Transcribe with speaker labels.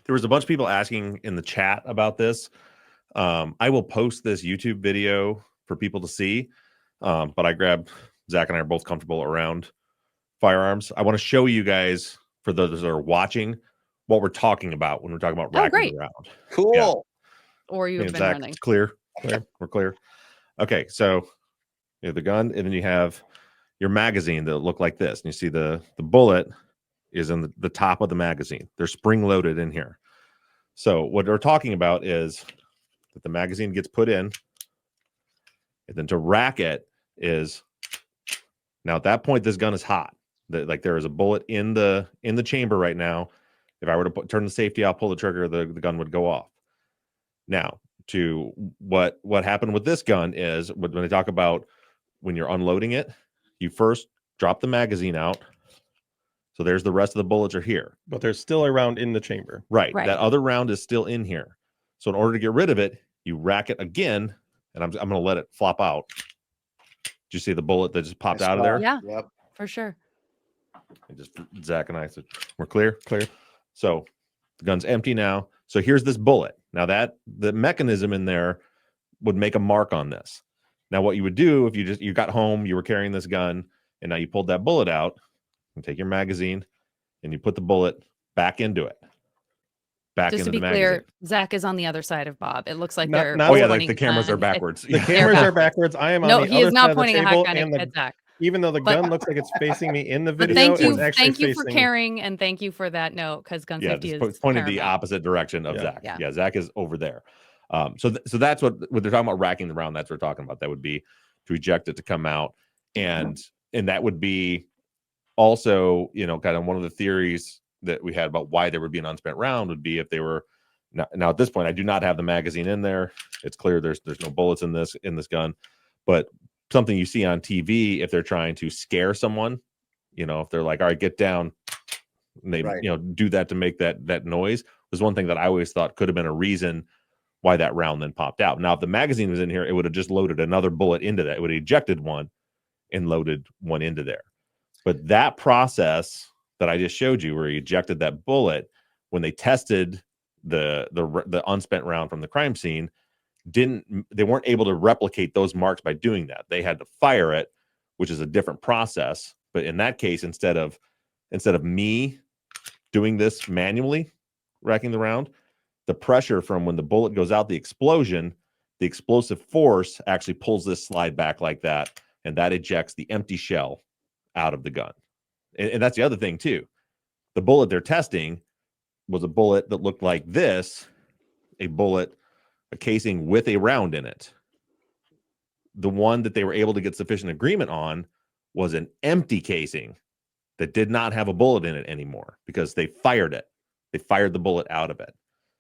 Speaker 1: there was a bunch of people asking in the chat about this. I will post this YouTube video for people to see. But I grabbed Zach and I are both comfortable around firearms. I want to show you guys, for those that are watching, what we're talking about when we're talking about racking the round.
Speaker 2: Cool.
Speaker 1: Yeah.
Speaker 3: Or you've been
Speaker 1: Zach,
Speaker 3: running.
Speaker 1: it's clear. We're clear. Okay, so you have the gun, and then you have your magazine that look like this. And you see the bullet is in the top of the magazine. They're spring loaded in here. So what we're talking about is that the magazine gets put in, and then to rack it is, now at that point, this gun is hot. Like there is a bullet in the chamber right now. If I were to turn the safety out, pull the trigger, the gun would go off. Now, to what happened with this gun is when they talk about when you're unloading it, you first drop the magazine out. So there's the rest of the bullets are here.
Speaker 4: But there's still a round in the chamber.
Speaker 1: Right. That other round is still in here. So in order to get rid of it, you rack it again, and I'm going to let it flop out. Did you see the bullet that just popped out of there?
Speaker 3: Yeah. Yep. For sure.
Speaker 1: And just Zach and I said, we're clear. So the gun's empty now. So here's this bullet. Now that the mechanism in there would make a mark on this. Now what you would do if you got home, you were carrying this gun, and now you pulled that bullet out, and take your magazine and you put the bullet back into it.
Speaker 3: Just to be clear, Zach is on the other side of Bob. It looks like they're
Speaker 1: like the cameras are backwards.
Speaker 4: The cameras are backwards. I am on the other side of the table. No, he is not pointing a hot gun at Zach. Even though the gun looks like it's facing me in the video,
Speaker 3: thank you for caring, and thank you for that note, because gun safety is
Speaker 1: pointed the opposite direction of Zach. Yeah, Zach is over there. So that's what they're talking about, racking the round. That's what we're talking about. That would be to eject it to come out, and that would be also, kind of one of the theories that we had about why there would be an unspent round would be if they were now at this point. I do not have the magazine in there. It's clear there's no bullets in this gun, but something you see on TV, if they're trying to scare someone, if they're like, all right, get down, and they do that to make that noise, was one thing that I always thought could have been a reason why that round then popped out. Now, if the magazine was in here, it would have just loaded another bullet into that. It would have ejected one and loaded one into there. But that process that I just showed you, where he ejected that bullet, when they tested the unspent round from the crime scene, they weren't able to replicate those marks by doing that. They had to fire it, which is a different process. But in that case, instead of me doing this manually, racking the round, the pressure from when the bullet goes out, the explosion, the explosive force actually pulls this slide back like that, and that ejects the empty shell out of the gun. And that's the other thing too. The bullet they're testing was a bullet that looked like this, a casing with a round in it. The one that they were able to get sufficient agreement on was an empty casing that did not have a bullet in it anymore, because they fired it. They fired the bullet out of it.